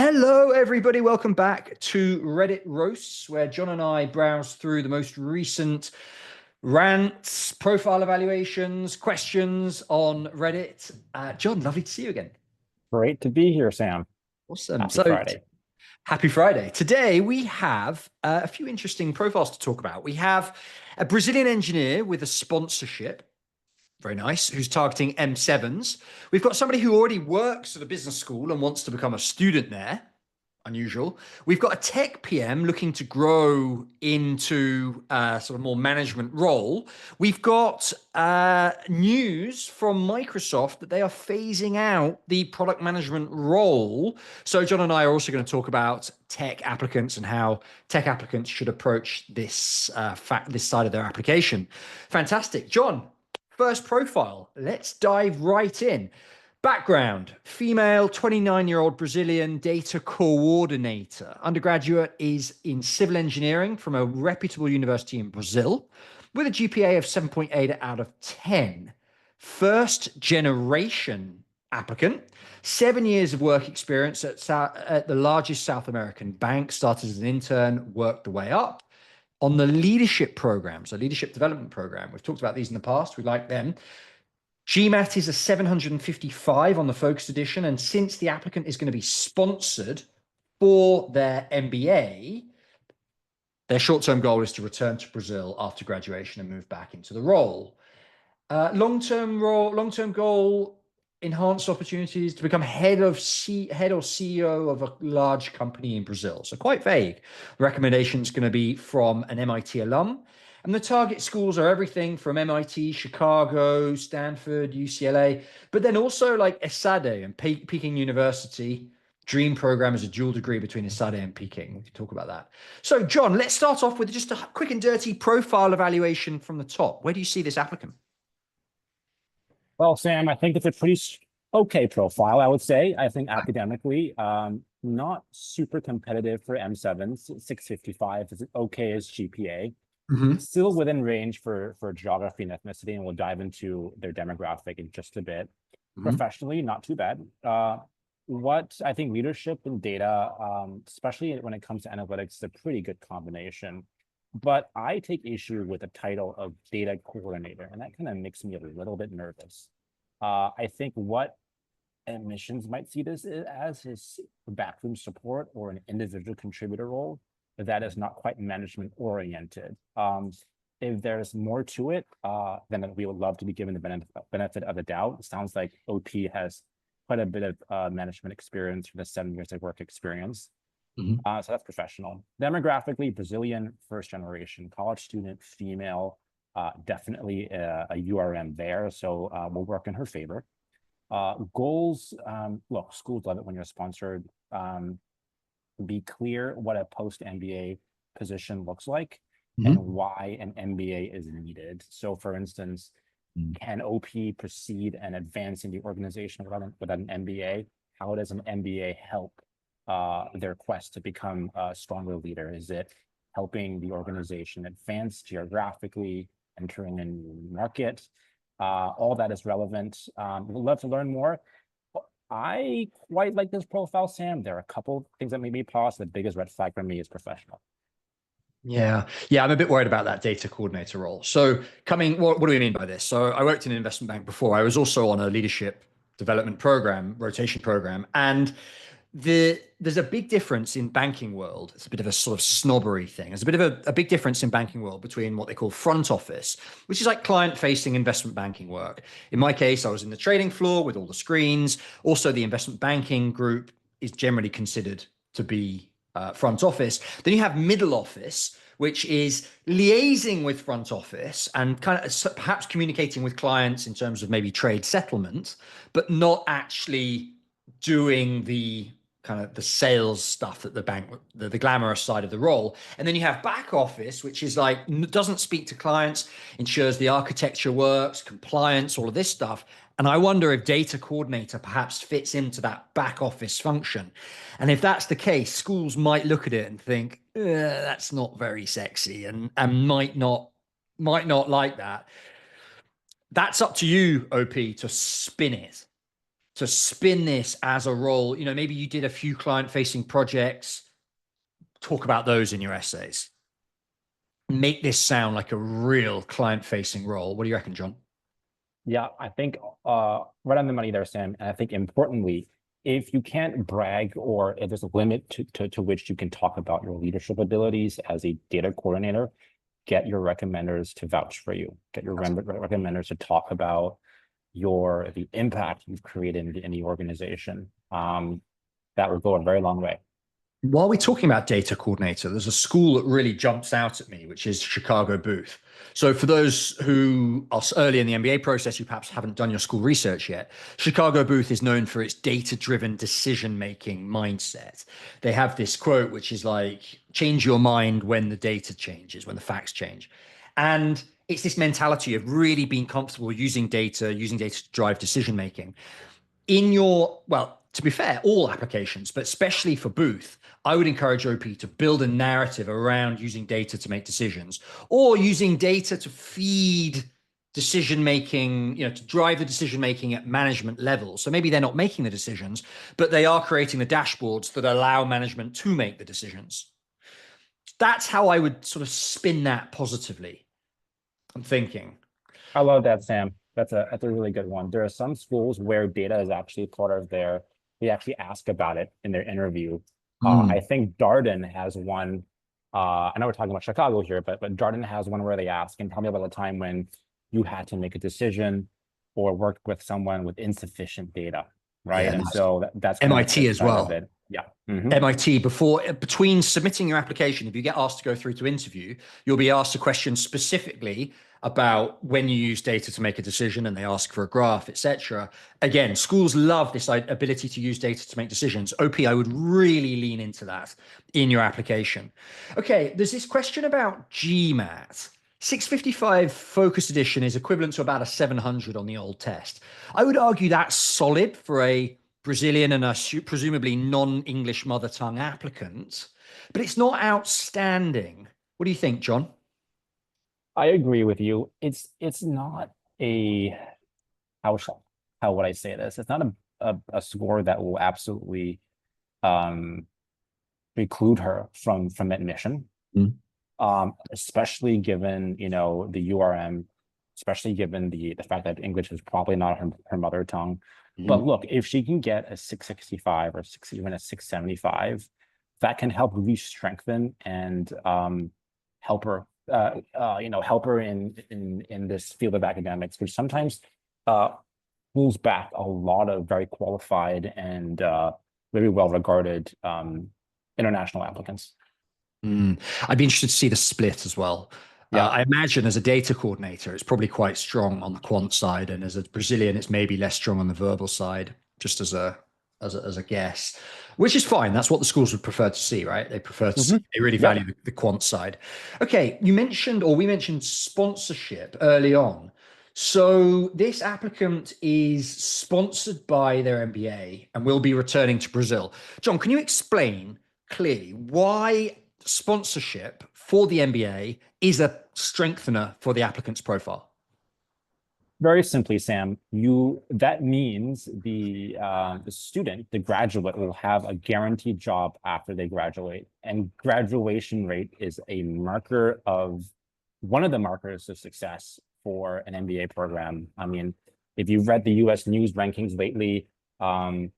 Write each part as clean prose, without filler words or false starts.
Hello, everybody. Welcome back to Reddit Roasts, where John and I browse through the most recent rants, profile evaluations, questions on Reddit. John, lovely to see you again. Great to be here, Sam. Awesome. Happy Friday. Happy Friday. Today, we have a few interesting profiles to talk about. We have a Brazilian engineer with a sponsorship. Very nice. Who's targeting M7s. We've got somebody who already works at a business school and wants to become a student there. Unusual. We've got a tech PM looking to grow into a sort of more management role. We've got news from Microsoft that they are phasing out the product management role. So John and I are also going to talk about tech applicants and how tech applicants should approach this this side of their application. Fantastic. John, first profile. Let's dive right in. Background, female, 29-year-old Brazilian data coordinator. Undergraduate is in civil engineering from a reputable university in Brazil with a GPA of 7.8 out of 10. First generation applicant, 7 years of work experience at the largest South American bank, started as an intern, worked the way up. On the leadership program, so leadership development program, we've talked about these in the past, we like them. GMAT is a 755 on the Focus Edition, and since the applicant is going to be sponsored for their MBA, their short-term goal is to return to Brazil after graduation and move back into the role. Long-term goal, enhanced opportunities to become head or CEO of a large company in Brazil. So quite vague. The recommendation is going to be from an MIT alum. And the target schools are everything from MIT, Chicago, Stanford, UCLA, but then also like ESADE and Peking University. Dream program is a dual degree between ESADE and Peking. We can talk about that. So, John, let's start off with just a quick and dirty profile evaluation from the top. Where do you see this applicant? Well, Sam, I think it's a pretty okay profile, I would say. I think academically, not super competitive for M7s. 655 is okay as GPA. Still within range for geography and ethnicity, and we'll dive into their demographic in just a bit. Professionally, not too bad. What I think leadership and data, especially when it comes to analytics, is a pretty good combination. But I take issue with the title of data coordinator, and that kind of makes me a little bit nervous. I think what admissions might see this as is backroom support or an individual contributor role that is not quite management oriented. If there's more to it, then we would love to be given the benefit of the doubt. It sounds like OP has quite a bit of management experience from the 7 years of work experience. So that's professional. Demographically, Brazilian, first generation, college student, female, definitely a URM there. So we'll work in her favor. Goals, look, schools love it when you're sponsored. Be clear what a post-MBA position looks like and why an MBA is needed. So for instance, can OP proceed and advance in the organization without an MBA? How does an MBA help their quest to become a stronger leader? Is it helping the organization advance geographically, entering a new market? All that is relevant. We'd love to learn more. I quite like this profile, Sam. There are a couple things that made me pause. The biggest red flag for me is professional. Yeah, I'm a bit worried about that data coordinator role. So what do we mean by this? So I worked in an investment bank before. I was also on a leadership development program, rotation program, and there's a big difference in banking world. It's a bit of a sort of snobbery thing. There's a bit of a big difference in banking world between what they call front office, which is like client-facing investment banking work. In my case, I was in the trading floor with all the screens. Also, the investment banking group is generally considered to be front office. Then you have middle office, which is liaising with front office and kind of perhaps communicating with clients in terms of maybe trade settlement, but not actually doing the kind of the sales stuff that the glamorous side of the role. And then you have back office, which is like, doesn't speak to clients, ensures the architecture works, compliance, all of this stuff. And I wonder if data coordinator perhaps fits into that back office function. And if that's the case, schools might look at it and think, that's not very sexy and might not like that. That's up to you, OP, to spin it. to spin this as a role? You know, maybe you did a few client-facing projects. Talk about those in your essays. Make this sound like a real client-facing role. What do you reckon, John? Yeah, I think right on the money there, Sam. And I think importantly, if you can't brag or if there's a limit to which you can talk about your leadership abilities as a data coordinator, get your recommenders to vouch for you. Get your recommenders to talk about the impact you've created in the organization. That would go a very long way. While we're talking about data coordinator, there's a school that really jumps out at me, which is Chicago Booth. So for those who are early in the MBA process, you perhaps haven't done your school research yet, Chicago Booth is known for its data-driven decision-making mindset. They have this quote, which is like, change your mind when the data changes, when the facts change. And it's this mentality of really being comfortable using data to drive decision-making. Well, to be fair, all applications, but especially for Booth, I would encourage OP to build a narrative around using data to make decisions or using data to feed decision making, to drive the decision making at management level. So maybe they're not making the decisions, but they are creating the dashboards that allow management to make the decisions. That's how I would sort of spin that positively. I'm thinking. I love that, Sam. That's a really good one. There are some schools where data is actually part of they actually ask about it in their interview. I think Darden has one. I know we're talking about Chicago here, but Darden has one where they ask, and tell me about a time when you had to make a decision or work with someone with insufficient data, right? Yeah, and nice. so that's kind MIT of as well. of it. Yeah. MIT, between submitting your application, if you get asked to go through to interview, you'll be asked a question specifically about when you use data to make a decision, and they ask for a graph, etc. Again, schools love this ability to use data to make decisions. OP, I would really lean into that in your application. Okay, there's this question about GMAT. 655 Focus Edition is equivalent to about a 700 on the old test. I would argue that's solid for a Brazilian and a presumably non-English mother tongue applicant, but it's not outstanding. What do you think, John? I agree with you. It's not a how would I say this? It's not a score that will absolutely preclude her from admission. Especially given, the URM, especially given the fact that English is probably not her mother tongue. But look, if she can get a 665 or even a 675, that can help really strengthen and help her help her in this field of academics, which sometimes pulls back a lot of very qualified and very well regarded international applicants. I'd be interested to see the split as well. Yeah. I imagine as a data coordinator, it's probably quite strong on the quant side, and as a Brazilian, it's maybe less strong on the verbal side, just as a guess, which is fine. That's what the schools would prefer to see, right? They prefer to see, they really value the quant side. Okay, we mentioned sponsorship early on. So this applicant is sponsored by their MBA and will be returning to Brazil. John, can you explain clearly why sponsorship for the MBA is a strengthener for the applicant's profile? Very simply, Sam, that means the student, the graduate, will have a guaranteed job after they graduate. And graduation rate is one of the markers of success for an MBA program. I mean, if you've read the US news rankings lately, rankings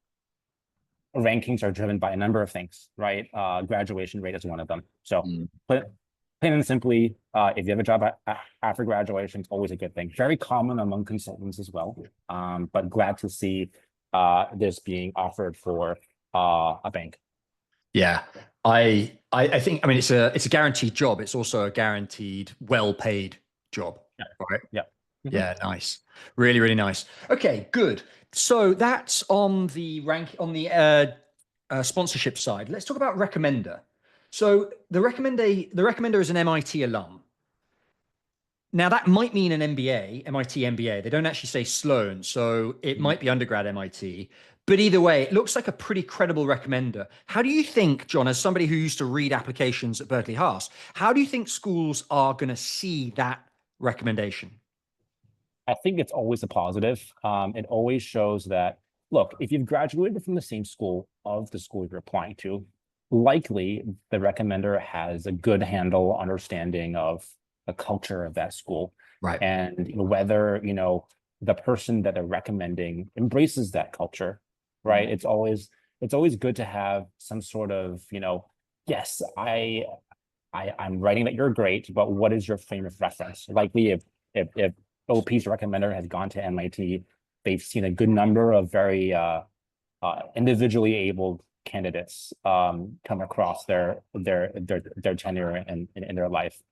are driven by a number of things, right? Graduation rate is one of them. So plain and simply, if you have a job after graduation, it's always a good thing. Very common among consultants as well, but glad to see this being offered for a bank. Yeah, I think, I mean, it's a guaranteed job. It's also a guaranteed, well-paid job, right? Yeah. Yeah, nice. Really, really nice. Okay, good. So that's on the sponsorship side. Let's talk about recommender. So the recommender is an MIT alum. Now that might mean an MBA, MIT MBA. They don't actually say Sloan, so it might be undergrad MIT. But either way, it looks like a pretty credible recommender. How do you think, John, as somebody who used to read applications at Berkeley Haas, how do you think schools are going to see that recommendation? I think it's always a positive. It always shows that look, if you've graduated from the same school of the school you're applying to, likely the recommender has a good handle understanding of the culture of that school, Right. and whether the person that they're recommending embraces that culture, right? It's always good to have some sort of, yes, I'm writing that you're great, but what is your frame of reference? Likely, if OP's recommender has gone to MIT, they've seen a good number of very individually abled candidates come across their tenure in their life.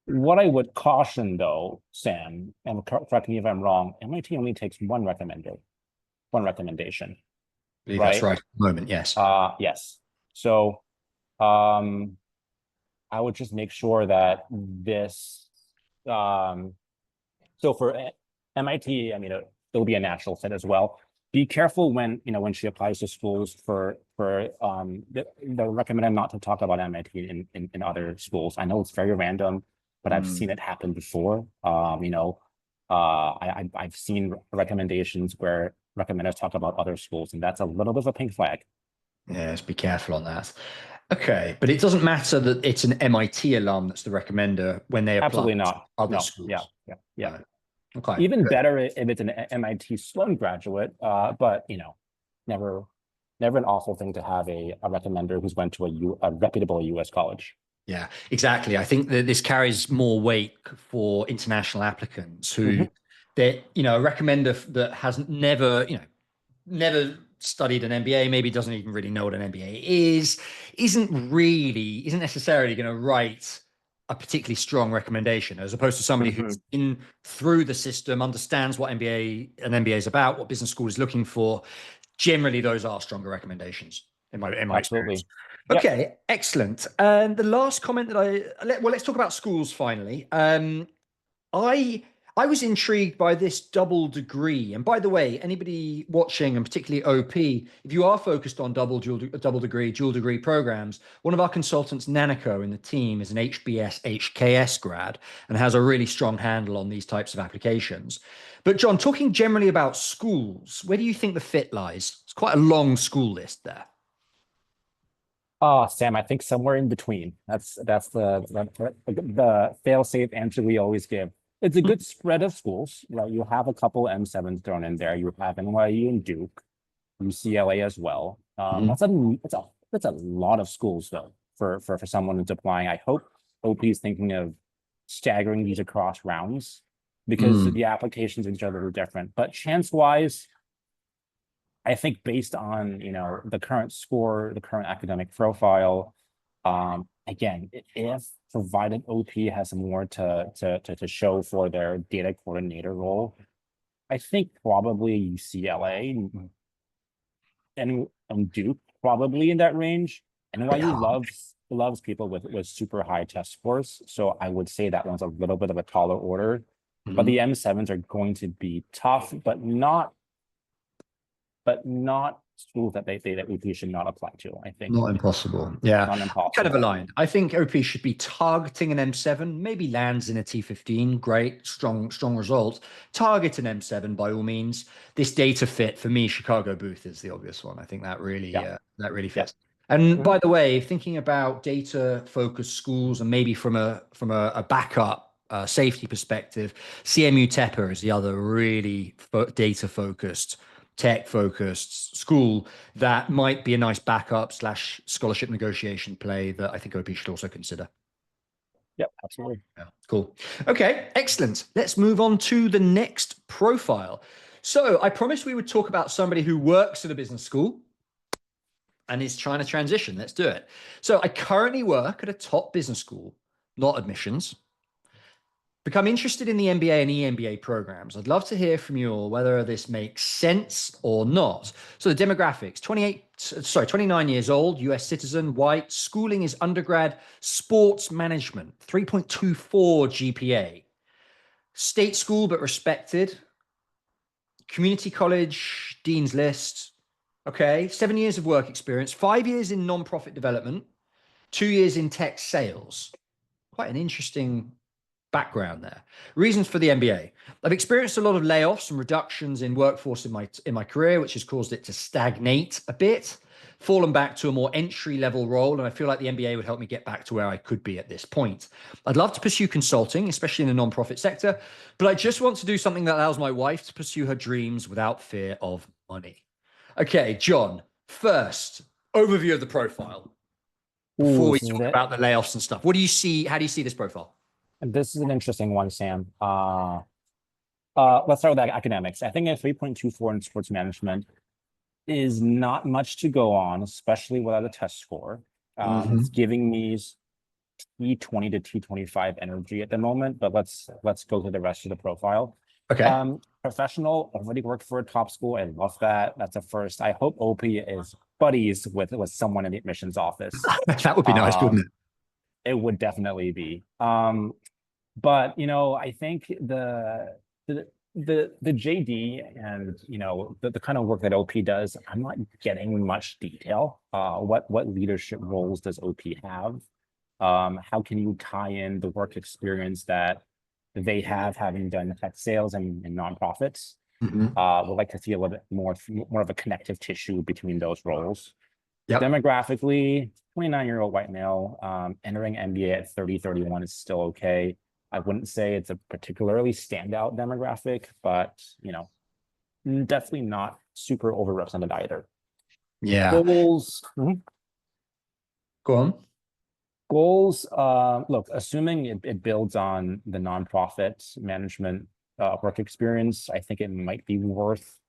What I would caution, though, Sam, and correct me if I'm wrong, MIT only takes one recommendation, I believe that's right? right at the moment. Yes. Yes. So I would just make sure that this so for MIT, I mean, it'll be a natural fit as well. Be careful when she applies to schools for the recommend not to talk about MIT in other schools. I know it's very random, but I've seen it happen before. I've seen recommendations where recommenders talk about other schools, and that's a little bit of a pink flag. Yes, be careful on that. Okay, but it doesn't matter that it's an MIT alum that's the recommender when they apply Absolutely to not. other No. Yeah. schools. Yeah. Yeah. Right. Okay, Even good. better if it's an MIT Sloan graduate, but never an awful thing to have a recommender who's went to a reputable US college. Yeah, exactly. I think that this carries more weight for international applicants who Mhm. that a recommender that hasn't never studied an MBA, maybe doesn't even really know what an MBA is, isn't necessarily going to write a particularly strong recommendation, as opposed to somebody who's Mhm. in through the system, understands what an MBA is about, what business school is looking for. Generally, those are stronger recommendations in my experience. Absolutely. Yep. Okay, excellent. And the last comment that let's talk about schools finally. I I was intrigued by this double degree. And by the way, anybody watching, and particularly OP, if you are focused on double degree, dual degree programs, one of our consultants, Nanako, in the team is an HBS HKS grad and has a really strong handle on these types of applications. But John, talking generally about schools, where do you think the fit lies? It's quite a long school list there. Sam, I think somewhere in between. That's the fail-safe answer we always give. It's a good spread of schools, right? You have a couple M7s thrown in there. You have NYU and Duke, UCLA as well. Mhm. That's a lot of schools though for someone who's applying. I hope OP is thinking of staggering these across rounds because Mm. the applications in each other are different. But chance-wise, I think based on the current score, the current academic profile, again, if provided OP has more to show for their data coordinator role, I think probably UCLA and Duke probably in that range. Bit NYU hard. loves people with super high test scores, so I would say that one's a little bit of a taller order. But Mhm. the M7s are going to be tough, but not schools that OP should not apply to, I think. Not impossible. Yeah. Not Kind of impossible. aligned. I think OP should be targeting an M7, maybe lands in a T15. Great, strong result. Target an M7 by all means. This data fit for me, Chicago Booth is the obvious one. I think Yeah. that really Yeah. fits. And Mhm. by the way, thinking about data focused schools and maybe from a backup safety perspective, CMU Tepa is the other really data focused, tech focused school that might be a nice backup slash scholarship negotiation play that I think OP should also consider. Yep. Absolutely. Yeah, cool. Okay, excellent. Let's move on to the next profile. So I promised we would talk about somebody who works at a business school and is trying to transition. Let's do it. So I currently work at a top business school, not admissions. Become interested in the MBA and EMBA programs. I'd love to hear from you all whether this makes sense or not. So the demographics, 29 years old, US citizen, white, schooling is undergrad, sports management, 3.24 GPA. State school, but respected. Community college, Dean's List. Okay, 7 years of work experience, 5 years in nonprofit development, 2 years in tech sales. Quite an interesting background there. Reasons for the MBA. I've experienced a lot of layoffs and reductions in workforce in my career, which has caused it to stagnate a bit, fallen back to a more entry level role. And I feel like the MBA would help me get back to where I could be at this point. I'd love to pursue consulting, especially in the nonprofit sector, but I just want to do something that allows my wife to pursue her dreams without fear of money. Okay, John, first overview of the profile before Ooh, we talk about the layoffs and stuff. What do you see? How do you see this profile? this is an interesting one, Sam. Let's start with academics. I think a 3.24 in sports management is not much to go on, especially without a test score. It's giving me T20 to T25 energy at the moment, but let's go through the rest of the profile. Okay. Professional, already worked for a top school. I love that. That's a first. I hope OP is buddies with someone in the admissions office. That would be nice, wouldn't it? It would definitely be. But I think the JD and the kind of work that OP does, I'm not getting much detail. What leadership roles does OP have? How can you tie in the work experience that they have, having done tech sales and nonprofits? Would like to see a little bit more of a connective tissue between those roles. Yep. Demographically, 29-year-old white male, entering MBA at 30, 31 is still okay. I wouldn't say it's a particularly standout demographic, but definitely not super overrepresented either. Yeah. Goals. Go on. Goals, look, assuming it builds on the nonprofit management work experience, I think it might be worth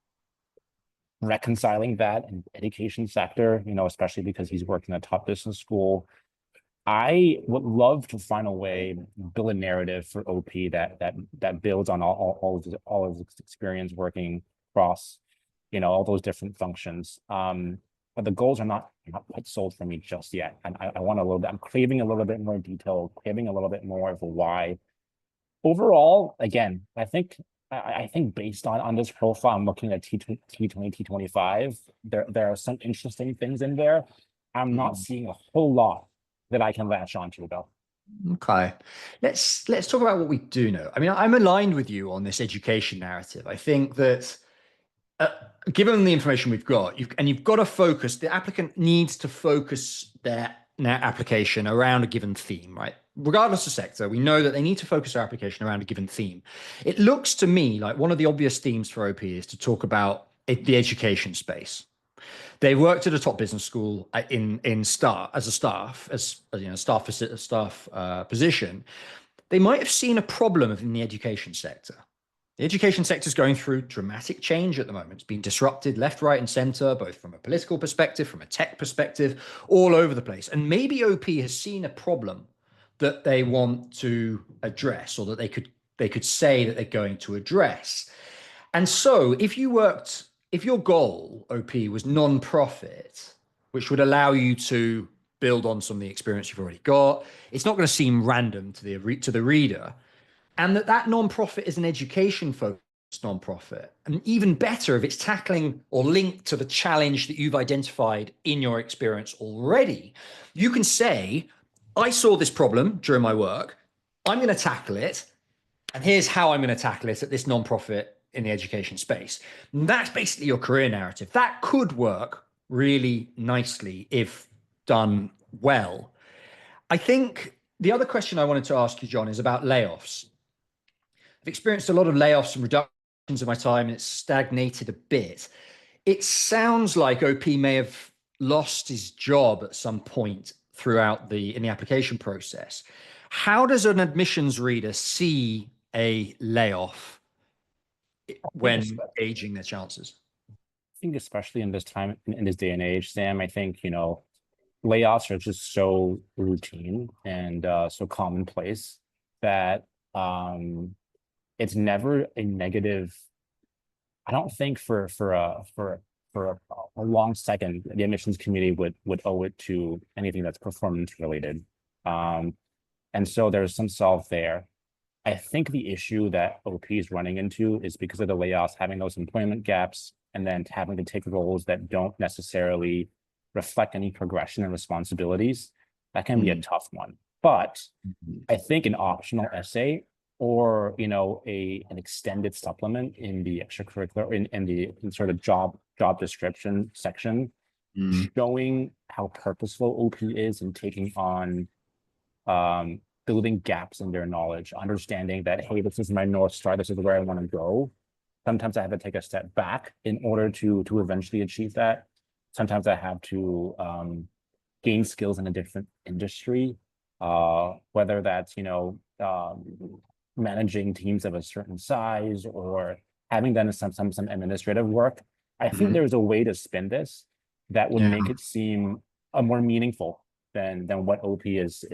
reconciling that in the education sector, especially because he's working at a top business school. I would love to find a way, build a narrative for OP that builds on all of his experience working across, all those different functions. But the goals are not quite sold for me just yet. And I want a little bit, I'm craving a little bit more detail, craving a little bit more of a why. Overall, again, I think based on this profile, I'm looking at T20, T25. There are some interesting things in there. I'm not seeing a whole lot that I can latch onto though. Okay. Let's talk about what we do know. I mean, I'm aligned with you on this education narrative. I think that given the information we've got, you've got to focus, the applicant needs to focus their application around a given theme, right? Regardless of sector, we know that they need to focus their application around a given theme. It looks to me like one of the obvious themes for OP is to talk about the education space. They worked at a top business school in staff position. They might have seen a problem in the education sector. The education sector is going through dramatic change at the moment. It's been disrupted left, right, and center, both from a political perspective, from a tech perspective, all over the place. And maybe OP has seen a problem that they want to address, or that they could say that they're going to address. And so if your goal, OP, was non-profit, which would allow you to build on some of the experience you've already got, it's not going to seem random to the reader. And that non-profit is an education-focused non-profit. And even better if it's tackling or linked to the challenge that you've identified in your experience already. You can say, I saw this problem during my work, I'm going to tackle it, and here's how I'm going to tackle it at this non-profit in the education space. And that's basically your career narrative. That could work really nicely if done well. I think the other question I wanted to ask you, John, is about layoffs. I've experienced a lot of layoffs and reductions in my time, and it's stagnated a bit. It sounds like OP may have lost his job at some point throughout in the application process. How does an admissions reader see a layoff when gauging their chances? I think especially in this time, in this day and age, Sam, I think, layoffs are just so routine and so commonplace that it's never a negative. I don't think for a long second, the admissions committee would owe it to anything that's performance related. And so there's some solve there. I think the issue that OP is running into is because of the layoffs, having those employment gaps, and then having to take roles that don't necessarily reflect any progression and responsibilities. That can be a tough one. But I think an optional essay or, an extended supplement in the extracurricular, in the sort of job description section, showing how purposeful OP is in taking on building gaps in their knowledge, understanding that, hey, this is my North Star, this is where I want to go. Sometimes I have to take a step back in order to eventually achieve that. Sometimes I have to gain skills in a different industry, whether that's, managing teams of a certain size or having done some administrative work. I think there's a way to spin this that would make it seem more meaningful than what OP is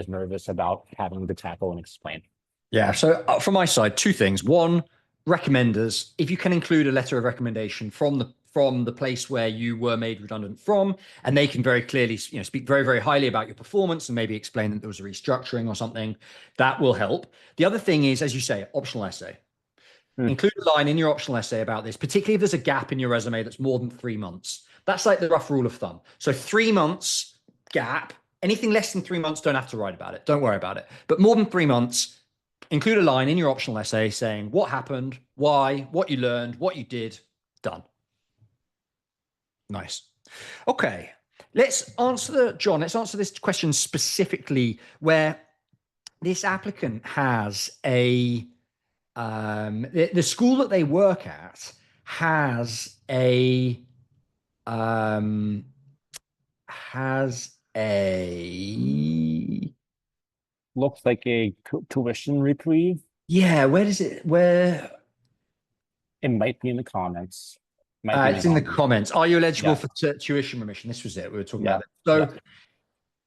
nervous about having to tackle and explain. Yeah. So from my side, two things. One, recommenders. If you can include a letter of recommendation from the place where you were made redundant from, and they can very clearly, speak very, very highly about your performance and maybe explain that there was a restructuring or something, that will help. The other thing is, as you say, optional essay. Include a line in your optional essay about this, particularly if there's a gap in your resume that's more than 3 months. That's like the rough rule of thumb. So 3 months gap, anything less than 3 months, don't have to write about it. Don't worry about it. But more than 3 months, include a line in your optional essay saying what happened, why, what you learned, what you did. Done. Nice. Okay. Let's answer this question specifically, where this applicant has the school that they work at has a looks like a tuition reprieve. Yeah, where it might be in the comments. It's in the comments. Are you eligible for tuition remission? This was it. We were talking about it. So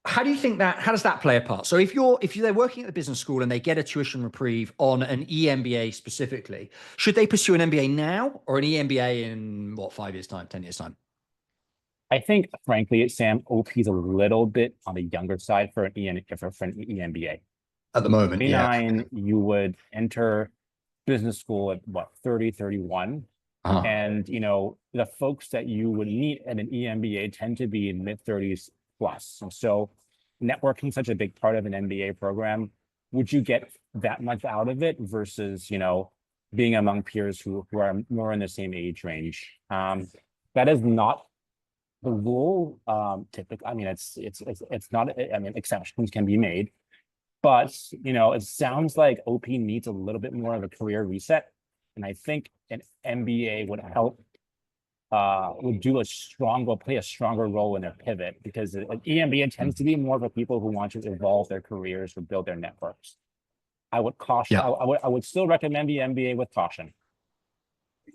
how do you think how does that play a part? So if they're working at the business school and they get a tuition reprieve on an EMBA specifically, should they pursue an MBA now or an EMBA in 5 years time, 10 years time? I think, frankly, Sam, OP is a little bit on the younger side for an EMBA. At the moment, 29, you would enter business school at 30, 31. And, the folks that you would meet at an EMBA tend to be in mid-30s plus. And so networking is such a big part of an MBA program. Would you get that much out of it versus, being among peers who are more in the same age range? That is not the rule. Typically, I mean, it's not, exceptions can be made, but, it sounds like OP needs a little bit more of a career reset. And I think an MBA would help, play a stronger role in their pivot, because an EMBA tends to be more for people who want to evolve their careers or build their networks. I would caution. I would still recommend the MBA with caution.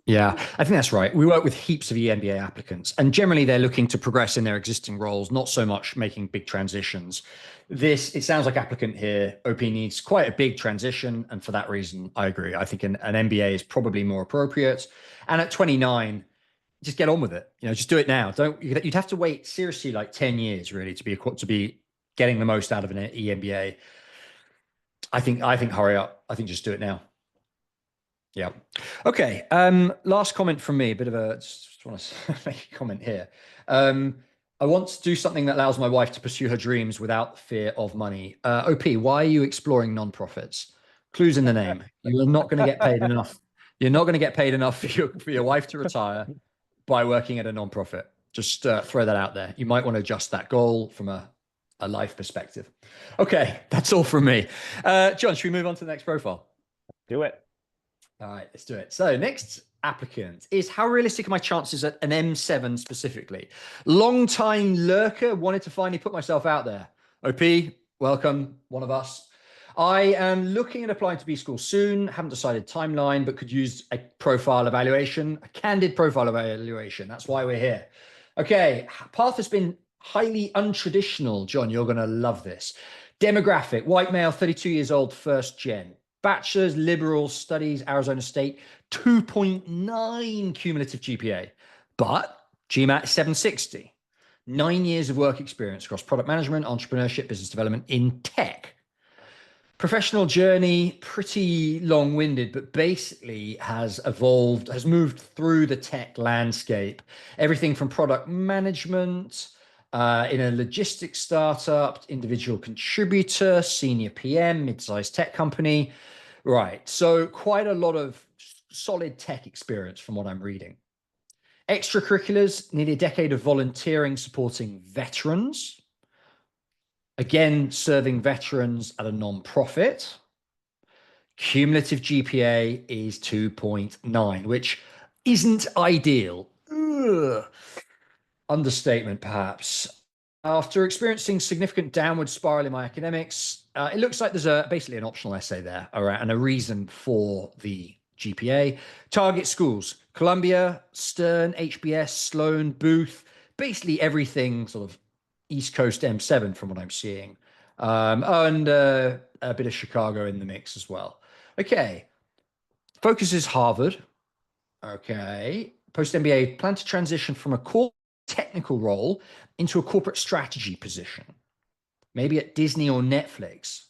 Yeah, I think that's right. We work with heaps of EMBA applicants, and generally they're looking to progress in their existing roles, not so much making big transitions. It sounds like applicant here, OP needs quite a big transition. And for that reason, I agree. I think an MBA is probably more appropriate. And at 29, just get on with it. Just do it now. You'd have to wait seriously like 10 years really to be getting the most out of an EMBA. I think hurry up. I think just do it now. Yeah. Okay. Last comment from me, just want to make a comment here. I want to do something that allows my wife to pursue her dreams without fear of money. OP, why are you exploring nonprofits? Clues in the name. You're not going to get paid enough. You're not going to get paid enough for your wife to retire by working at a nonprofit. Just throw that out there. You might want to adjust that goal from a life perspective. Okay. That's all from me. John, should we move on to the next profile? Do it. All right, let's do it. So next applicant is, how realistic are my chances at an M7 specifically? Long time lurker, wanted to finally put myself out there. OP, welcome, one of us. I am looking at applying to B school soon. Haven't decided timeline, but could use a profile evaluation, a candid profile evaluation. That's why we're here. Okay, path has been highly untraditional. John, you're going to love this. Demographic, white male, 32 years old, first gen. Bachelor's, liberal studies, Arizona State, 2.9 cumulative GPA, but GMAT 760. 9 years of work experience across product management, entrepreneurship, business development in tech. Professional journey, pretty long-winded, but basically has moved through the tech landscape. Everything from product management, In a logistics startup, individual contributor, senior PM, mid-sized tech company. Right. So quite a lot of solid tech experience from what I'm reading. Extracurriculars, nearly a decade of volunteering supporting veterans. Again, serving veterans at a non-profit. Cumulative GPA is 2.9, which isn't ideal. Ugh. Understatement, perhaps. After experiencing significant downward spiral in my academics, it looks like there's basically an optional essay there and a reason for the GPA. Target schools: Columbia, Stern, HBS, Sloan, Booth, basically everything sort of East Coast M7 from what I'm seeing. And a bit of Chicago in the mix as well. Okay. Focus is Harvard. Okay. Post MBA, plan to transition from a core technical role into a corporate strategy position, maybe at Disney or Netflix.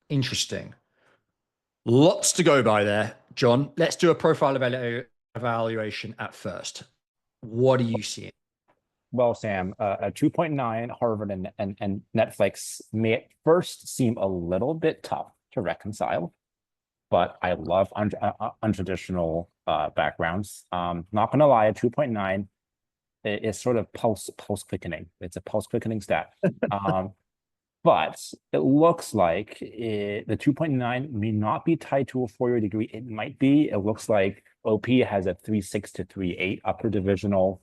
Interesting. Lots to go by there, John. Let's do a profile evaluation at first. What are you seeing? Well, Sam, a 2.9 Harvard and Netflix may at first seem a little bit tough to reconcile, but I love untraditional backgrounds. Not gonna lie, a 2.9 is sort of pulse quickening. It's a pulse quickening stat. But it looks like the 2.9 may not be tied to a four-year degree. It might be. It looks like OP has a 3.6 to 3.8 upper divisional,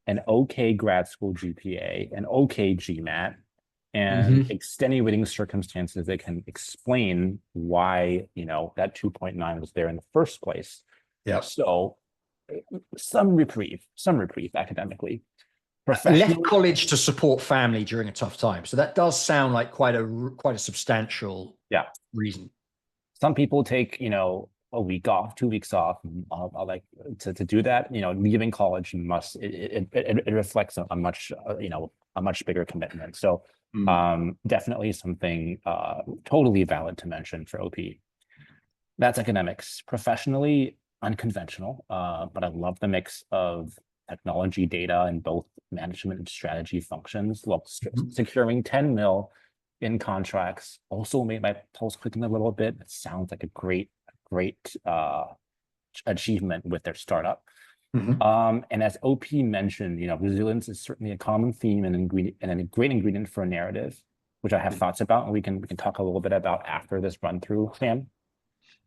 an okay grad school GPA, an okay GMAT, and extenuating circumstances that can explain why, that 2.9 was there in the first place. Yeah. So some reprieve academically. Left college to support family during a tough time. So that does sound like quite a substantial reason. Some people take, a week off, 2 weeks off. I like to do that. Leaving college it reflects a much bigger commitment. So definitely something totally valid to mention for OP. That's academics. Professionally, unconventional, but I love the mix of technology data and both management and strategy functions. Look, securing 10 mil in contracts also made my pulse quicken a little bit. It sounds like a great achievement with their startup. And as OP mentioned, resilience is certainly a common theme and a great ingredient for a narrative, which I have thoughts about, and we can talk a little bit about after this run through, Sam.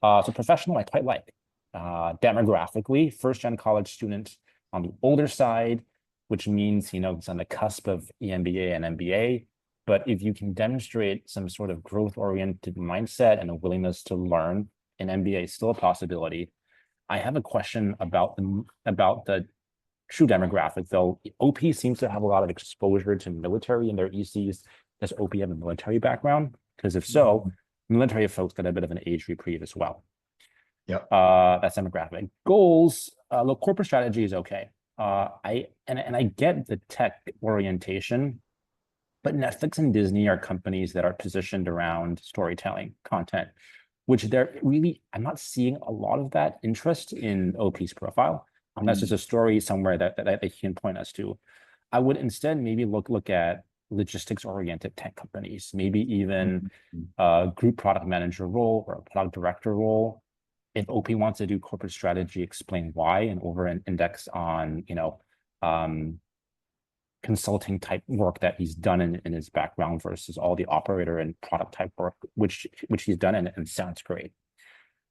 So professional, I quite like. Demographically, first-gen college student on the older side, which means, it's on the cusp of EMBA and MBA. But if you can demonstrate some sort of growth-oriented mindset and a willingness to learn, an MBA is still a possibility. I have a question about the true demographic, though. OP seems to have a lot of exposure to military in their ECs. Does OP have a military background? Because if so, military folks got a bit of an age reprieve as well. Yeah. That's demographic. Goals, look, corporate strategy is okay. I get the tech orientation, but Netflix and Disney are companies that are positioned around storytelling content, which I'm not seeing a lot of that interest in OP's profile, unless there's a story somewhere that they can point us to. I would instead maybe look at logistics-oriented tech companies, maybe even a group product manager role or a product director role. If OP wants to do corporate strategy, explain why, and over-index on, consulting type work that he's done in his background versus all the operator and product type work, which he's done and sounds great.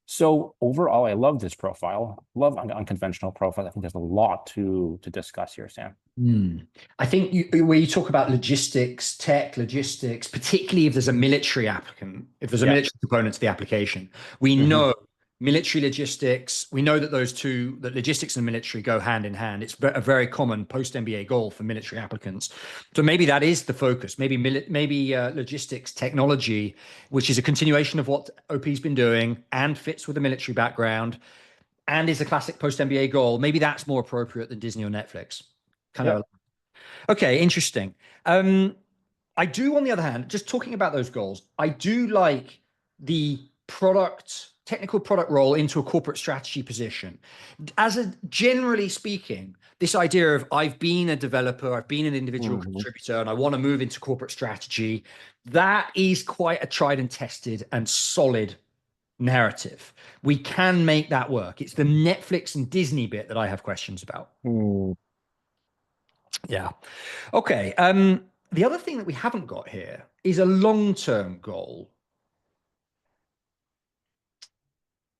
So overall, I love this profile, love unconventional profile. I think there's a lot to discuss here, Sam. I think where you talk about logistics, particularly if there's a military applicant, if there's a military component to the application, we know military logistics, we know that that logistics and military go hand in hand. It's a very common post-MBA goal for military applicants. So maybe that is the focus. Maybe logistics technology, which is a continuation of what OP's been doing and fits with the military background and is a classic post-MBA goal. Maybe that's more appropriate than Disney or Netflix. Okay, interesting. I do, on the other hand, just talking about those goals, I do like the technical product role into a corporate strategy position. Generally speaking, this idea of I've been a developer, I've been an individual contributor, and I want to move into corporate strategy, that is quite a tried and tested and solid narrative. We can make that work. It's the Netflix and Disney bit that I have questions about. Yeah. Okay. The other thing that we haven't got here is a long-term goal.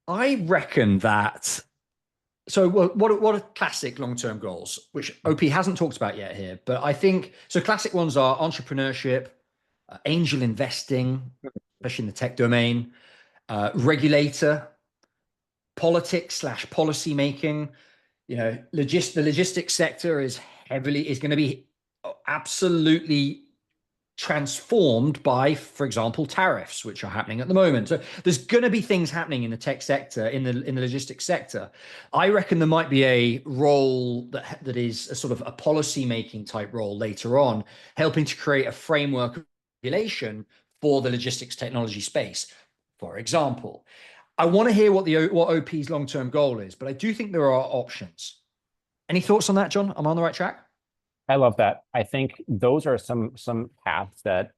I reckon that. So what are classic long-term goals, which OP hasn't talked about yet here, but I think so. Classic ones are entrepreneurship, angel investing, especially in the tech domain, regulator, politics / policy making. You know, the logistics sector is going to be absolutely transformed by, for example, tariffs, which are happening at the moment. So there's going to be things happening in the tech sector, in the logistics sector. I reckon there might be a role that is a sort of a policy making type role later on, helping to create a framework of regulation for the logistics technology space. For example, I want to hear what OP's long-term goal is, but I do think there are options. Any thoughts on that, John? Am I on the right track? I love that. I think those are some paths that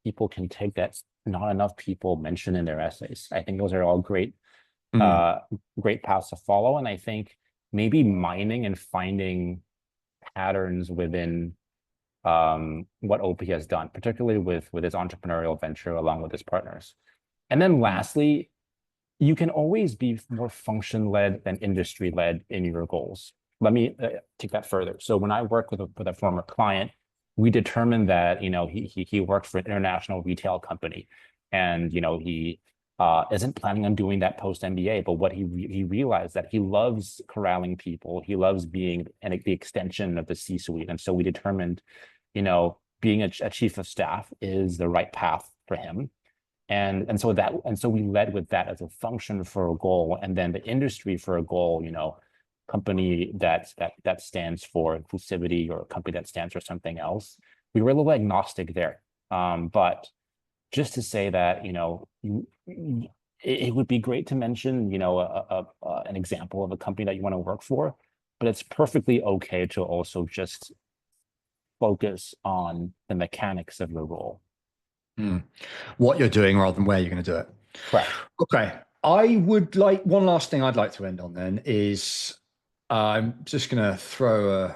people can take that not enough people mention in their essays. I think those are all great great paths to follow. And I think maybe mining and finding patterns within what OP has done, particularly with his entrepreneurial venture along with his partners. And then lastly, you can always be more function-led than industry-led in your goals. Let me take that further. So when I worked with a former client, we determined that, you know, he worked for an international retail company, and, you know, he isn't planning on doing that post MBA. But what he realized that he loves corralling people. He loves being the extension of the C-suite. And so we determined, you know, being a chief of staff is the right path for him. And so we led with that as a function for a goal, and then the industry for a goal, you know, company that stands for inclusivity, or a company that stands for something else. We were a little agnostic there. But just to say that, you know, it would be great to mention, you know, an example of a company that you want to work for, but it's perfectly okay to also just focus on the mechanics of the role. What you're doing rather than where you're going to do it. Right. Okay. I would like, one last thing I'd like to end on then is, I'm just going to throw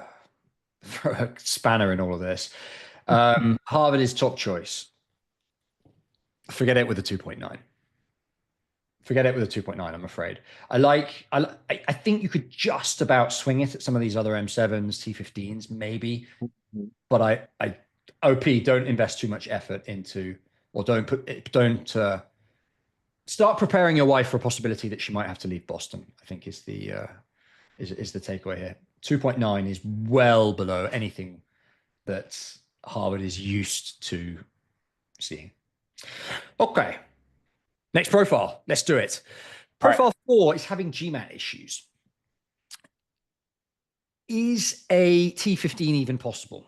a spanner in all of this. Harvard is top choice. Forget it with a 2.9. Forget it with a 2.9, I'm afraid. I think you could just about swing it at some of these other M7s, T15s, maybe. But OP, don't invest too much effort into, or don't start preparing your wife for a possibility that she might have to leave Boston, I think is the takeaway here. 2.9 is well below anything that Harvard is used to seeing. Okay. Next profile. Let's do it. Profile 4 is having GMAT issues. Is a T15 even possible?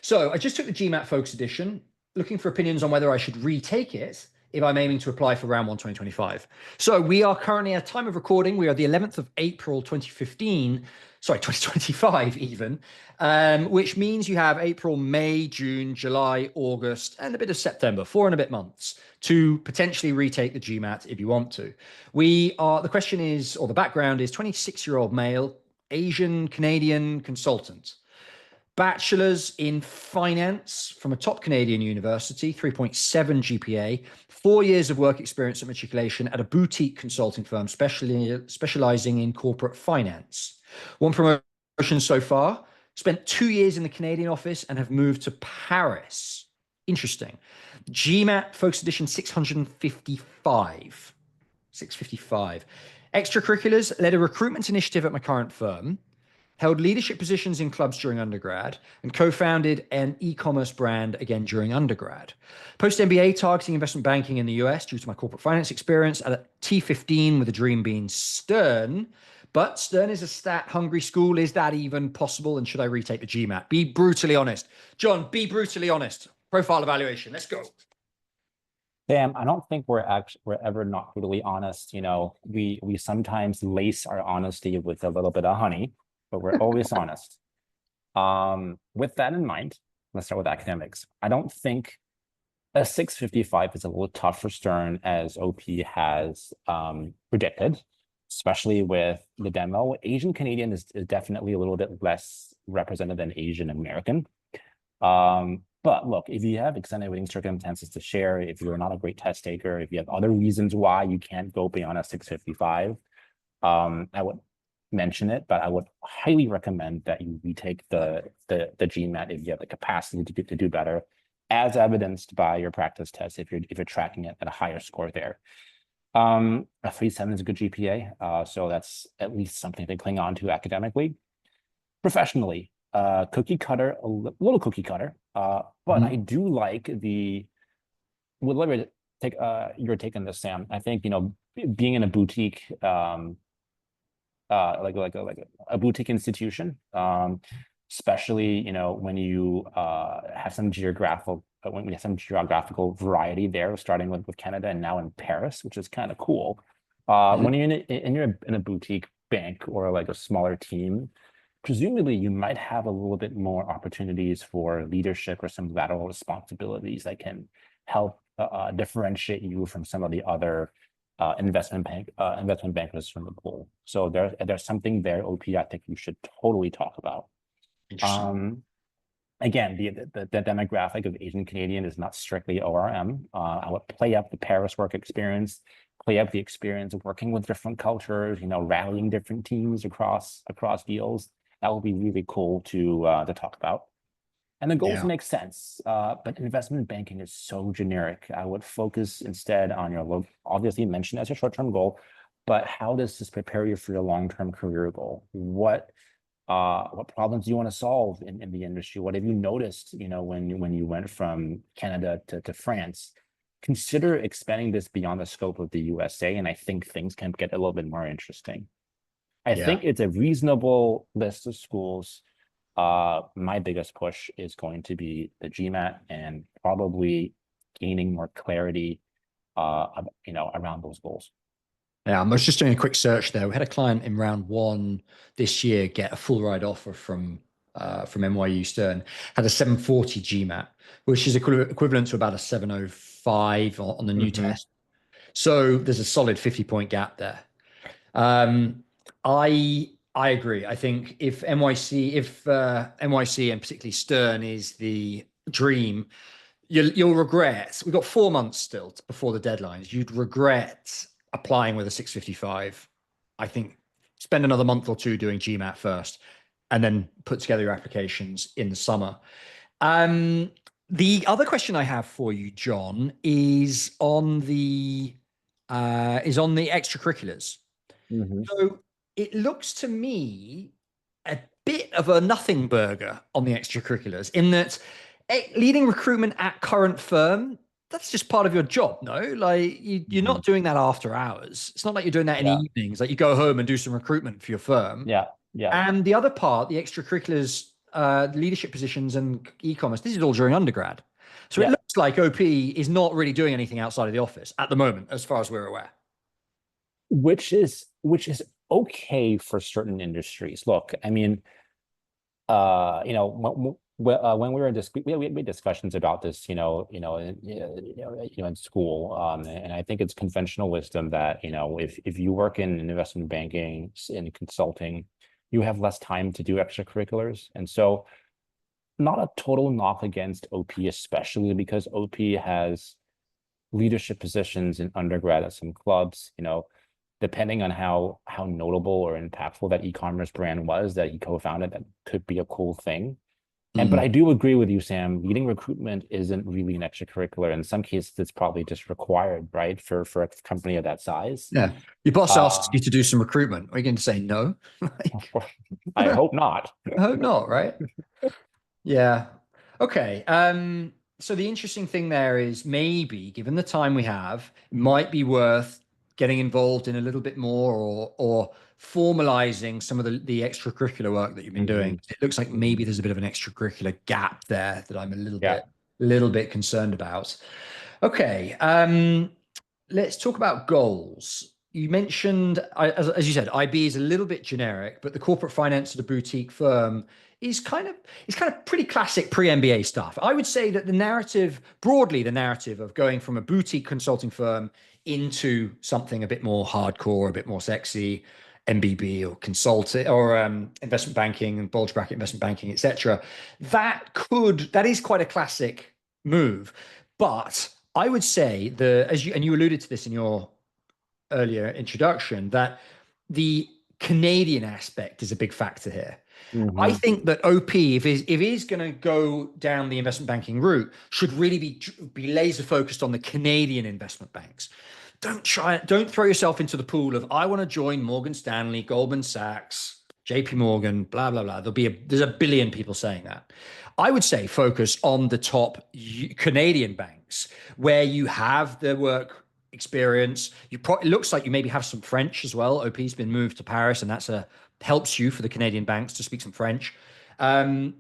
So I just took the GMAT Focus Edition, looking for opinions on whether I should retake it if I'm aiming to apply for round 1 2025. So we are currently at time of recording. We are the 11th of April 2025 even, which means you have April, May, June, July, August, and a bit of September, 4 and a bit months to potentially retake the GMAT if you want to. The question is, or the background is 26-year-old male, Asian, Canadian consultant. Bachelor's in finance from a top Canadian university, 3.7 GPA, 4 years of work experience at matriculation at a boutique consulting firm specializing in corporate finance. 1 promotion so far, spent 2 years in the Canadian office and have moved to Paris. Interesting. GMAT Focus Edition 655. 655. Extracurriculars, led a recruitment initiative at my current firm, held leadership positions in clubs during undergrad, and co-founded an e-commerce brand again during undergrad. Post-MBA targeting investment banking in the US due to my corporate finance experience at a T15 with a dream being Stern. But Stern is a stat-hungry school. Is that even possible? And should I retake the GMAT? Be brutally honest. John, be brutally honest. Profile evaluation. Let's go. Sam, I don't think we're ever not brutally honest. You know, we sometimes lace our honesty with a little bit of honey. but we're always honest. With that in mind, let's start with academics. I don't think a 655 is a little tough for Stern as OP has predicted, especially with the demo. Asian Canadian is definitely a little bit less represented than Asian American. But look, if you have extenuating circumstances to share, if you're not a great test taker, if you have other reasons why you can't go beyond a 655, I would mention it, but I would highly recommend that you retake the GMAT if you have the capacity to do better, as evidenced by your practice test if you're tracking it at a higher score there. A 3.7 is a good GPA, so that's at least something to cling on to academically. Professionally, cookie cutter, a little cookie cutter, but I do like the. Would love to take your take on this, Sam. I think being in a boutique, like a boutique institution, especially when you have some geographical variety there, starting with Canada and now in Paris, which is kind of cool. When you're in a boutique bank or like a smaller team, presumably you might have a little bit more opportunities for leadership or some lateral responsibilities that can help differentiate you from some of the other investment bankers from the pool. So there's something there, OP, I think you should totally talk about. Again, the demographic of Asian Canadian is not strictly ORM. I would play up the Paris work experience, play up the experience of working with different cultures, rallying different teams across deals. That would be really cool to talk about. And the goals make sense, but investment banking is so generic. I would focus instead on your obviously mentioned as your short-term goal, but how does this prepare you for your long-term career goal? What problems do you want to solve in the industry? What have you noticed, when you went from Canada to France? Consider expanding this beyond the scope of the USA, and I think things can get a little bit more interesting. I think it's a reasonable list of schools. My biggest push is going to be the GMAT and probably gaining more clarity, around those goals. Yeah, I was just doing a quick search there. We had a client in round one this year get a full ride offer from NYU Stern, had a 740 GMAT, which is equivalent to about a 705 on the new test. So there's a solid 50-point gap there. I agree. I think if NYC and particularly Stern is the dream, you'll regret. We've got 4 months still before the deadlines. You'd regret applying with a 655. I think spend another month or two doing GMAT first, and then put together your applications in the summer. The other question I have for you, John, is on the extracurriculars. So it looks to me a bit of a nothing burger on the extracurriculars, in that leading recruitment at current firm, that's just part of your job, no? Like you're not doing that after hours. It's not like you're doing that in evenings. Like you go home and do some recruitment for your firm. Yeah. And the other part, the extracurriculars, leadership positions and e-commerce, this is all during undergrad. So it looks like OP is not really doing anything outside of the office at the moment, as far as we're aware. Which is okay for certain industries. Look, I mean, when we were we had discussions about this, in school, and I think it's conventional wisdom that if you work in investment banking and consulting, you have less time to do extracurriculars, and so not a total knock against OP, especially because OP has leadership positions in undergrad at some clubs, depending on how notable or impactful that e-commerce brand was that he co-founded, that could be a cool thing. But I do agree with you, Sam. Leading recruitment isn't really an extracurricular. In some cases, it's probably just required, right, for a company of that size. Yeah, your boss asks you to do some recruitment. Are you going to say no? I hope not. I hope not, right? Yeah. Okay. So the interesting thing there is, maybe given the time we have, it might be worth getting involved in a little bit more, or formalizing some of the extracurricular work that you've been doing. It looks like maybe there's a bit of an extracurricular gap there that I'm a little bit concerned about. Okay. Let's talk about goals. you mentioned, as you said, IB is a little bit generic, but the corporate finance at a boutique firm is kind of pretty classic pre-MBA stuff. I would say that the narrative, broadly, the narrative of going from a boutique consulting firm into something a bit more hardcore, a bit more sexy, MBB or consulting or investment banking and bulge bracket investment banking, etc. That is quite a classic move, but I would say you alluded to this in your earlier introduction, that the Canadian aspect is a big factor here. I Hmm. think that OP, if he's going to go down the investment banking route, should really be laser focused on the Canadian investment banks. Don't throw yourself into the pool of I want to join Morgan Stanley, Goldman Sachs, JP Morgan, blah blah blah. There's a billion people saying that. I would say focus on the top Canadian banks where you have the work experience. It looks like you maybe have some French as well. OP's been moved to Paris, and that's a helps you for the Canadian banks to speak some French. And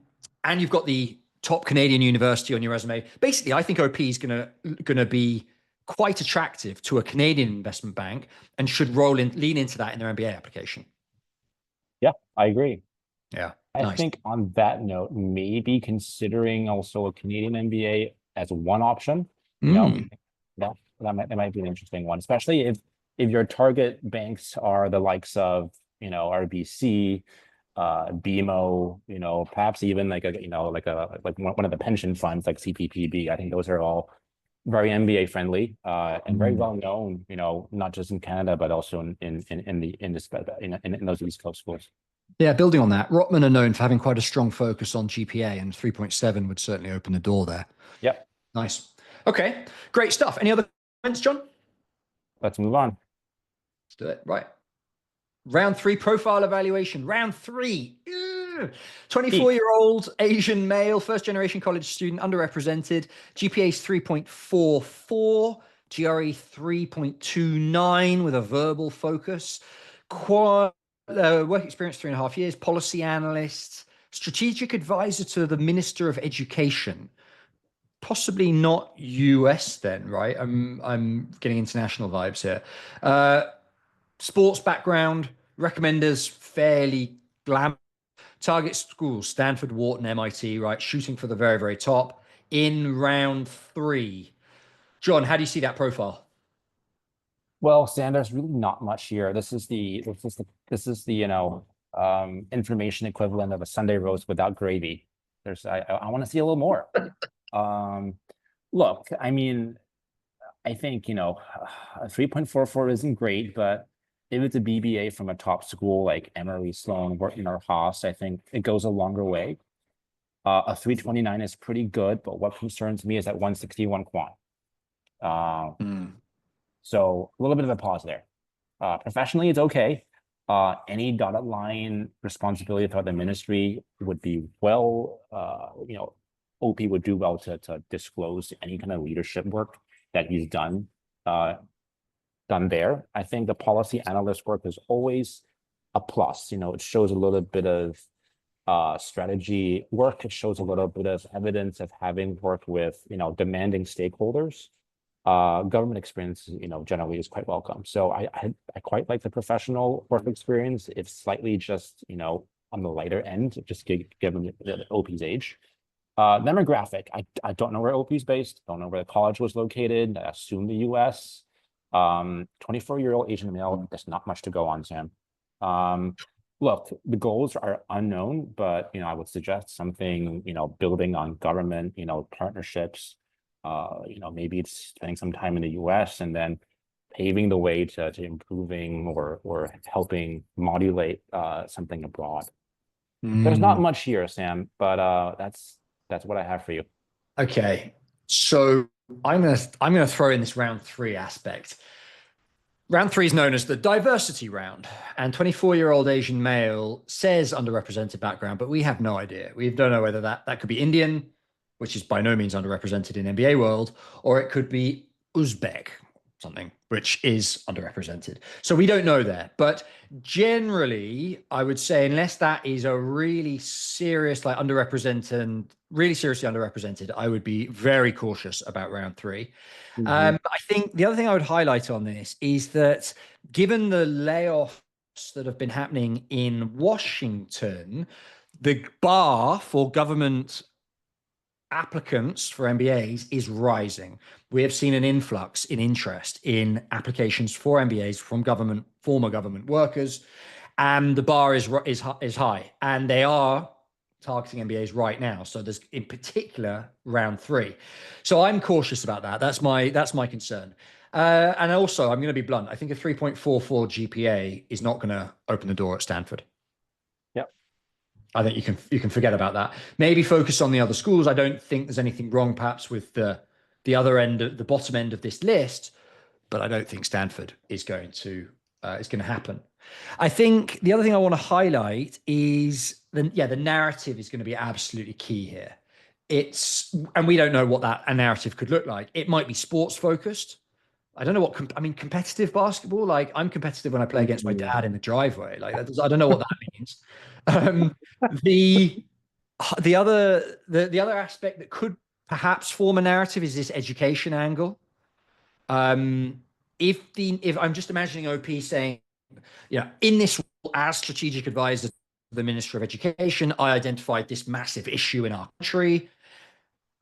you've got the top Canadian university on your resume. Basically, I think OP is gonna be quite attractive to a Canadian investment bank and should lean into that in their MBA application. Yeah, I agree. Yeah, I nice. think on that note, maybe considering also a Canadian MBA as one option, you know, Mm. that might be an interesting one, especially if your target banks are the likes of, RBC, BMO, perhaps even like one of the pension funds like CPPB. I think those are all very MBA friendly, and very Mm. well known, not just in Canada, but also in those East Coast schools. Yeah, building on that, Rotman are known for having quite a strong focus on GPA, and 3.7 would certainly open the door there. Yep. Nice. Okay, great stuff. Any other comments, John? Let's move on. Let's do it. Right. Round three, profile evaluation. Round three. 24-year-old Asian male, first generation college student, underrepresented. GPA is 3.44, GRE 3.29 with a verbal focus. Work experience 3.5 years, policy analyst, strategic advisor to the Minister of Education. Possibly not US then, right? I'm getting international vibes here. Sports background, recommenders fairly glam. Target schools, Stanford, Wharton, MIT, right? Shooting for the very, very top in round three. John, how do you see that profile? Well, Sam, there's really not much here. This is the information equivalent of a Sunday roast without gravy. I want to see a little more. Um, Look, I mean, I think a 3.44 isn't great, but if it's a BBA from a top school like Emory, Sloan, Wharton, or Haas, I think it goes a longer way. A 329 is pretty good, but what concerns me is that 161 quant. Uh, Mm. so a little bit of a pause there. Professionally, it's okay. Any dotted line responsibility throughout the ministry would be well, OP would do well to disclose any kind of leadership work that he's done there. I think the policy analyst work is always a plus. It shows a little bit of strategy work. It shows a little bit of evidence of having worked with, demanding stakeholders. Government experience, generally is quite welcome. So I quite like the professional work experience. It's slightly just, on the lighter end, just given the OP's age. Demographic, I don't know where OP's based, don't know where the college was located. I assume the US. 24-year-old Asian male, there's not much to go on, Sam. Look, the goals are unknown, but I would suggest something, building on government, partnerships. Maybe it's spending some time in the US and then paving the way to improving or helping modulate something abroad. There's not Mm. much here, Sam, but that's what I have for you. Okay, so I'm gonna throw in this round three aspect. Round three is known as the diversity round, and 24-year-old Asian male says underrepresented background, but we have no idea. We don't know whether that could be Indian, which is by no means underrepresented in MBA world, or it could be Uzbek. something, which is underrepresented. So we don't know there. But generally, I would say, unless that is a really serious, like underrepresented, really seriously underrepresented, I would be very cautious about round three. Mhm. I think the other thing I would highlight on this is that given the layoffs that have been happening in Washington, the bar for government applicants for MBAs is rising. We have seen an influx in interest in applications for MBAs from former government workers, and the bar is high, and they are targeting MBAs right now. So there's in particular round three. So I'm cautious about that. That's my concern. And also, I'm going to be blunt. I think a 3.44 GPA is not going to open the door at Stanford. Yep. I think you can forget about that. Maybe focus on the other schools. I don't think there's anything wrong, perhaps, with the other end, the bottom end of this list, but I don't think Stanford is going to happen. I think the other thing I want to highlight is the narrative is going to be absolutely key here. And we don't know what a narrative could look like. It might be sports focused. I don't know what competitive basketball. Like I'm competitive when I play against my dad in the driveway. Like I don't know what that means. Um, the other aspect that could perhaps form a narrative is this education angle. Um, if I'm just imagining OP saying, in this role as strategic advisor to the Minister of Education, I identified this massive issue in our country.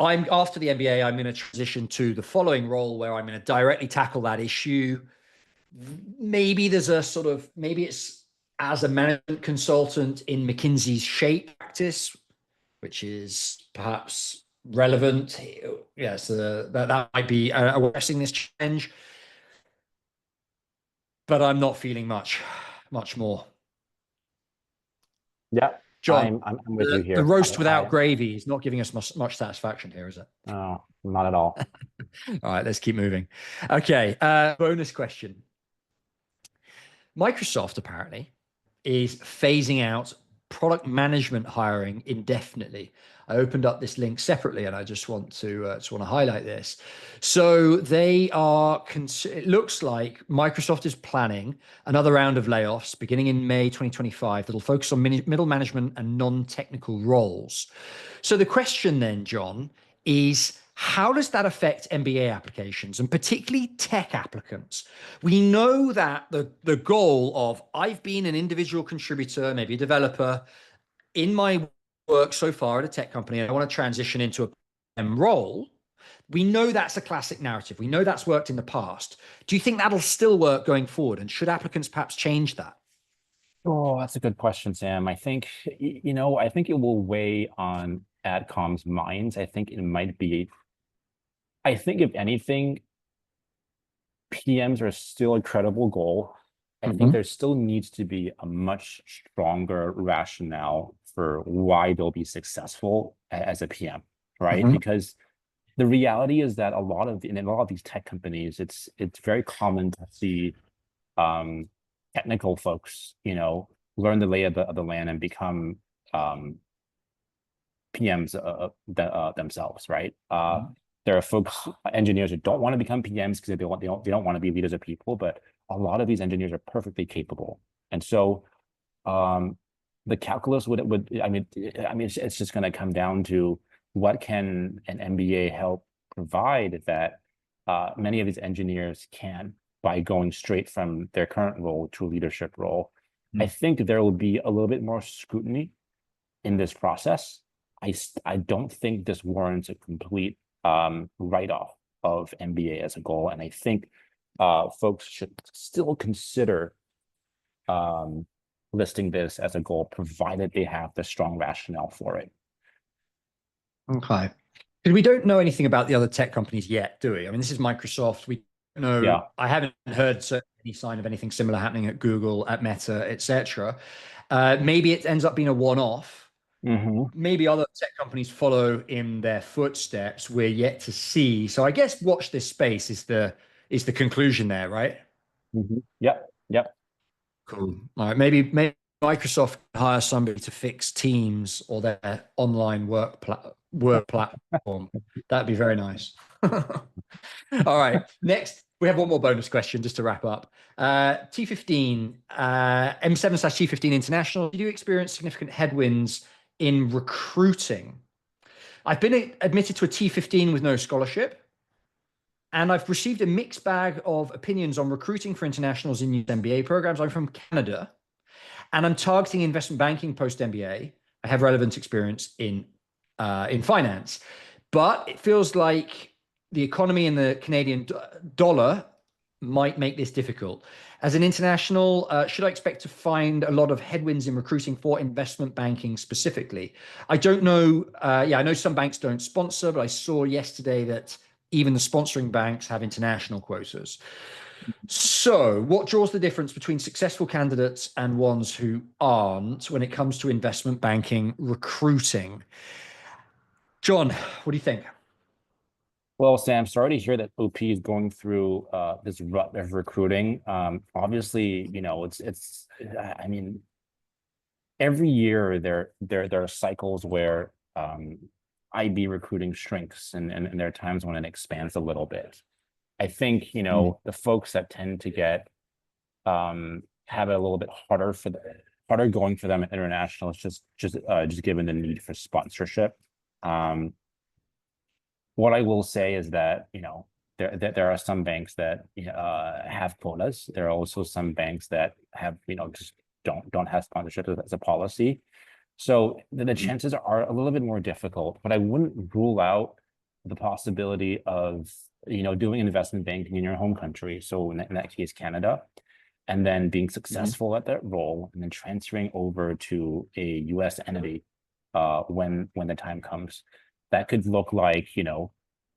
After the MBA, I'm going to transition to the following role where I'm going to directly tackle that issue. Maybe maybe it's as a management consultant in McKinsey's SHAPE practice, which is perhaps relevant. Yes, that might be addressing this challenge, but I'm not feeling much more. Yeah, John, I'm with you the here. roast without gravy is not giving us much satisfaction here, is it? Oh, not at all. All right, let's keep moving. Okay, bonus question. Microsoft apparently is phasing out product management hiring indefinitely. I opened up this link separately, and I just want to highlight this. So it looks like Microsoft is planning another round of layoffs beginning in May 2025 that'll focus on middle management and non-technical roles. So the question then, John, is how does that affect MBA applications and particularly tech applicants? We know that the goal of I've been an individual contributor, maybe a developer in my work so far at a tech company, and I want to transition into a PM role. We know that's a classic narrative. We know that's worked in the past. Do you think that'll still work going forward? And should applicants perhaps change that? Oh, that's a good question, Sam. I think, I think it will weigh on AdCom's minds. I think if anything, PMs are still a credible goal. I think there still needs to be a much stronger rationale for why they'll be successful as a PM, right? Because the reality is that in a lot of these tech companies, it's very common to see technical folks, learn the lay of the land and become PMs themselves, right? There are folks, engineers who don't want to become PMs because they don't want to be leaders of people, but a lot of these engineers are perfectly capable. And so the calculus it's just going to come down to what can an MBA help provide that many of these engineers can by going straight from their current role to a leadership role. I think there will be a little bit more scrutiny in this process. I don't think this warrants a complete write-off of MBA as a goal. And I think folks should still consider listing this as a goal, provided they have the strong rationale for it. Okay. Because we don't know anything about the other tech companies yet, do we? I mean, this is Microsoft. We don't know. Yeah. I haven't heard any sign of anything similar happening at Google, at Meta, etc. Maybe it ends up being a one-off. Maybe other tech companies follow in their footsteps. We're yet to see. So I guess watch this space is the conclusion there, right? Yep. Cool. All right. Maybe Microsoft can hire somebody to fix Teams or their online work platform. That'd be very nice. All right. Next We have one more bonus question just to wrap up. T15, M7/T15 International. Did you experience significant headwinds in recruiting? I've been admitted to a T15 with no scholarship, and I've received a mixed bag of opinions on recruiting for internationals in MBA programs. I'm from Canada, and I'm targeting investment banking post MBA. I have relevant experience in finance, but it feels like the economy and the Canadian dollar might make this difficult. As an international, should I expect to find a lot of headwinds in recruiting for investment banking specifically? I don't know. I know some banks don't sponsor, but I saw yesterday that even the sponsoring banks have international quotas. So what draws the difference between successful candidates and ones who aren't when it comes to investment banking recruiting? John, what do you think? Well, Sam, sorry to hear that OP is going through this rut of recruiting. Obviously, I mean, every year there are cycles where IB recruiting shrinks, and there are times when it expands a little bit. I think the folks that tend to get have it a little bit harder going for them at international, just given the need for sponsorship. What I will say is that there are some banks that have quotas. There are also some banks that have just don't have sponsorship as a policy. So the chances are a little bit more difficult, but I wouldn't rule out the possibility of doing investment banking in your home country. So in that case, Canada, and then being successful at that role, and then transferring over to a U.S. entity when the time comes. That could look like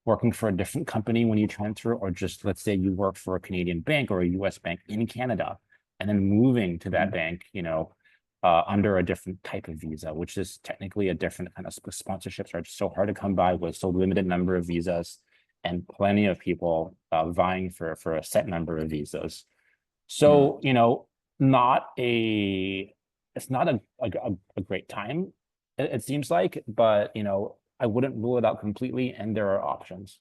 working for a different company when you transfer, or just let's say you work for a Canadian bank or a U.S. bank in Canada, and then moving to that bank, under a different type of visa, which is technically a different kind of sponsorships are just so hard to come by with so limited number of visas and plenty of people vying for a set number of visas. So, it's not a great time, it seems like, but, I wouldn't rule it out completely, and there are options.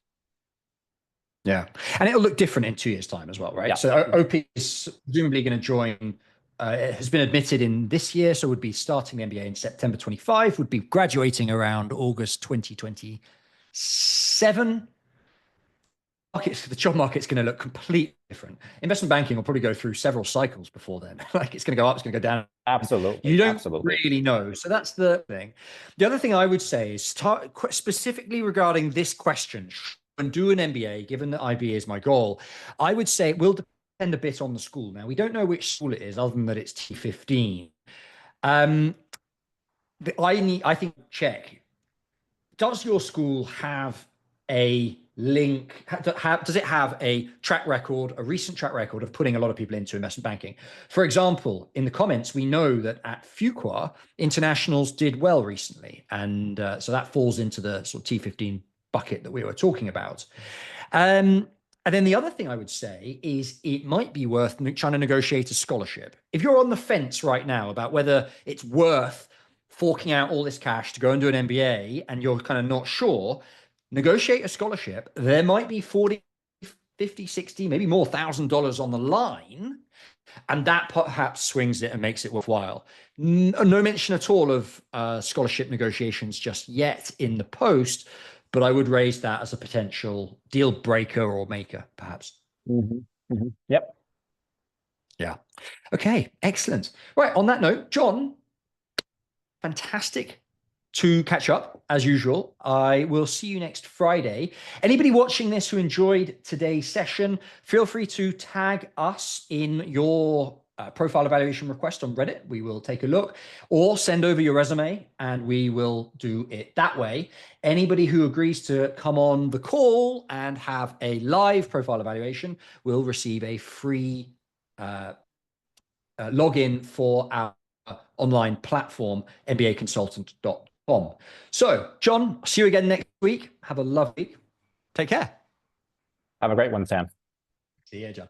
Yeah. And it'll look different in 2 years' time as well, right? Yeah. So OP is presumably going to join, it has been admitted in this year, so would be starting the MBA in September 25, would be graduating around August 2027. The job market's going to look completely different. Investment banking will probably go through several cycles before then. Like it's going to go up, it's going to go down. Absolutely. You don't really know. So that's the thing. The other thing I would say is specifically regarding this question, and do an MBA, given that IB is my goal, I would say it will depend a bit on the school. Now, we don't know which school it is, other than that it's T15. I think check. Does your school have a link? Does it have a track record, a recent track record of putting a lot of people into investment banking? For example, in the comments, we know that at Fuqua, internationals did well recently. And so that falls into the sort of T15 bucket that we were talking about. And then the other thing I would say is it might be worth trying to negotiate a scholarship. If you're on the fence right now about whether it's worth forking out all this cash to go and do an MBA and you're kind of not sure, negotiate a scholarship. There might be 40, 50, 60, maybe more $1,000 on the line. And that perhaps swings it and makes it worthwhile. No mention at all of scholarship negotiations just yet in the post, but I would raise that as a potential deal breaker or maker, perhaps. Yep. Yeah. Okay. Excellent. Right. On that note, John, fantastic to catch up as usual. I will see you next Friday. Anybody watching this who enjoyed today's session, feel free to tag us in your profile evaluation request on Reddit. We will take a look, or send over your resume and we will do it that way. Anybody who agrees to come on the call and have a live profile evaluation will receive a free login for our online platform, mbaconsultant.com. So, John, I'll see you again next week. Have a lovely week. Take care. Have a great one, Sam. See you, John.